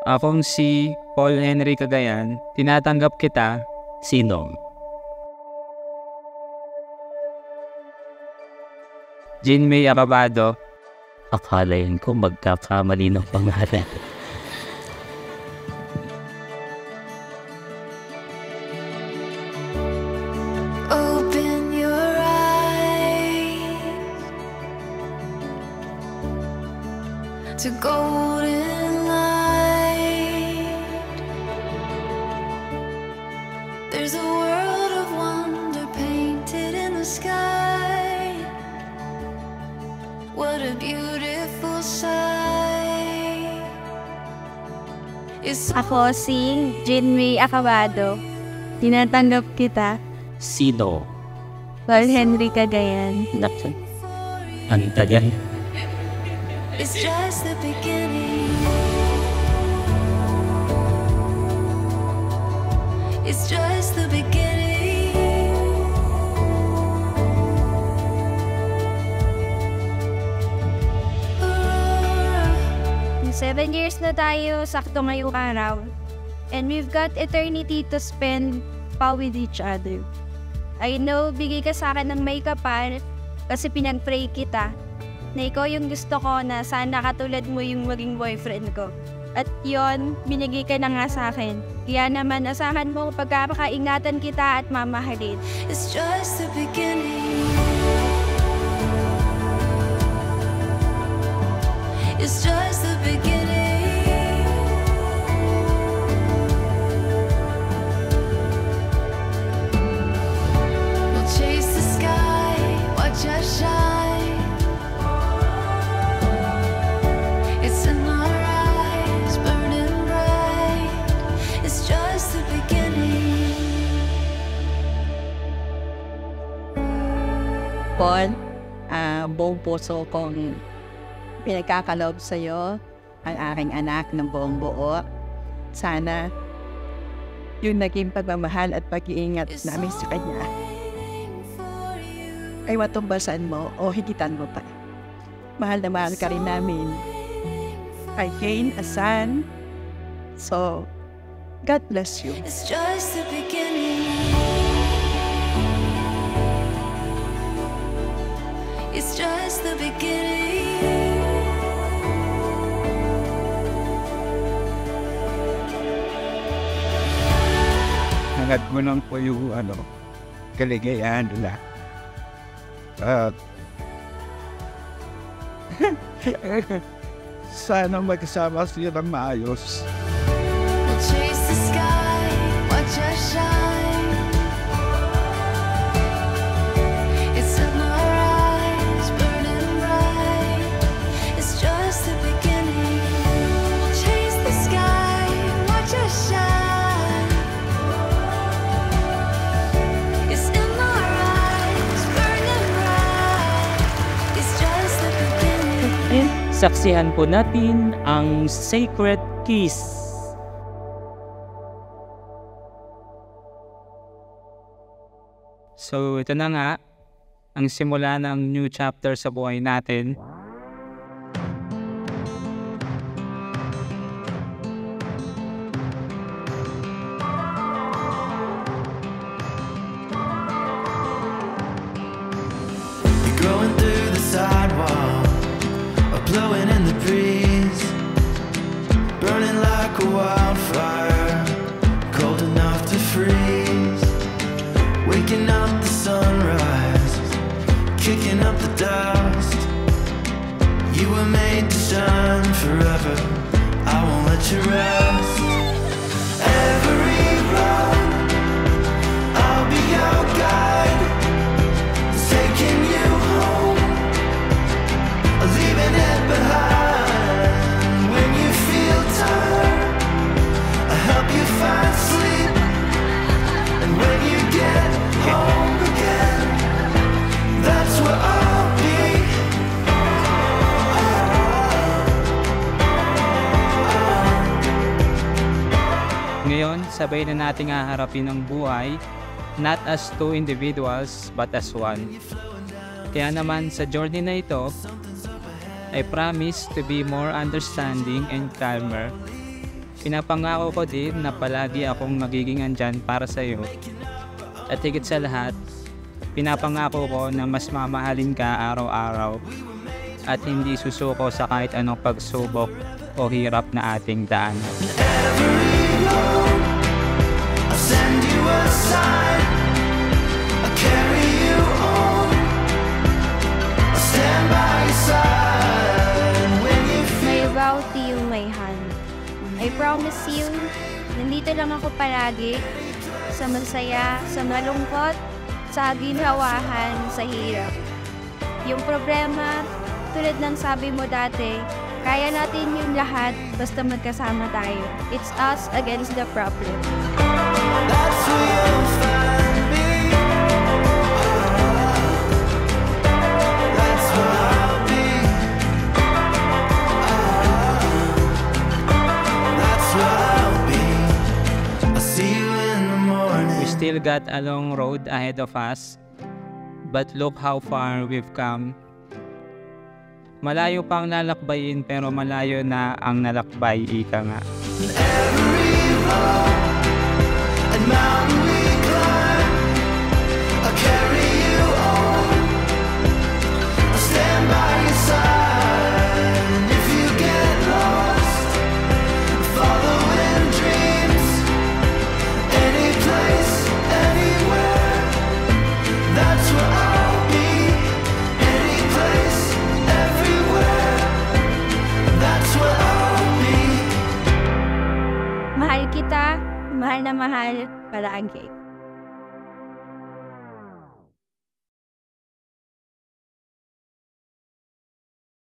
Akong si Paul Henry Cagayan, tinatanggap kita. Sino? Jean May Acabado. Akalain ko magkakamali ng pangalan. Open your eyes to golden light. There's a world of wonder painted in the sky. What a beautiful sight. Ako si Jean May Acabado. Tinatanggap kita. Sino? Paul Henry Cagayan. Naku, ang tagal. It's just the beginning. It's just the beginning. 7 years na tayo, sakto ngayong araw. And we've got eternity to spend pa with each other. I know, bigay ka sa akin ng may kapal kasi pinag-pray kita na ikaw yung gusto ko na sana katulad mo yung maging boyfriend ko. At yon, binigay ka na nga sa akin. Kaya naman, asahan mo pagkakaingatan kita at mamahalin. It's just the beginning. It's just the beginning. We'll chase the sky, watch us shine. It's in our eyes, burning bright. It's just the beginning. Paul, buong puso kong pinagkakaloob sa'yo ang aking anak ng buong buo. Sana yung naging pagmamahal at pag-iingat namin sa kanya ay matumbasan mo o higitan mo pa. Mahal na mahal ka rin namin. I gain a son. So, God bless you. It's just the beginning. It's just the beginning. Hangad mo lang po yung kaligayahan nila. Sana magkasama sila ng maayos. We'll chase the sky, watch us shine. It's in our eyes, burning bright. It's just the beginning. We'll chase the sky, watch us shine. It's in our eyes, burning bright. It's just the beginning. Saksihan po natin ang Sacred Kiss. So ito na nga, ang simula ng new chapter sa buhay natin. Growing through the sidewalk, or blowing in the breeze, burning like a wildfire, cold enough to freeze. Waking up the sunrise, kicking up the dust. You were made to shine forever, I won't let you rest. Every road, I'll be your guide, taking you home, leaving it behind. When you feel tired, I help you find sleep. And when you get home again, that's where I'll be. Ngayon, sabay na nating haharapin ang buhay, not as two individuals, but as one. Kaya naman sa journey na ito, I promise to be more understanding and calmer. Pinapangako ko din na palagi akong magiging andyan para sa iyo. At higit sa lahat, pinapangako ko na mas mamahalin ka araw-araw at hindi susuko sa kahit anong pagsubok o hirap na ating daan. I send you a sign, I carry you home, I stand by your side when you I vow to you my hand. I promise you, nandito lang ako palagi, sa masaya, sa malungkot, sa ginhawahan, sa hirap. Yung problema, tulad ng sabi mo dati, kaya natin yung lahat basta magkasama tayo. It's us against the problem. that's where you'll find me. That's where I'll be. That's where I'll be. I'll see you in the morning. We still got a long road ahead of us, but look how far we've come. Malayo pang lalakbayin pero malayo na ang nalakbay, ika nga. Every road and mountain we climb, I'll carry you home, I'll stand by your side. If you get lost, following dreams, any place, anywhere, that's where I'll be. Any place, everywhere, that's where I'll be. Mahal kita, mahal na mahal, palagi.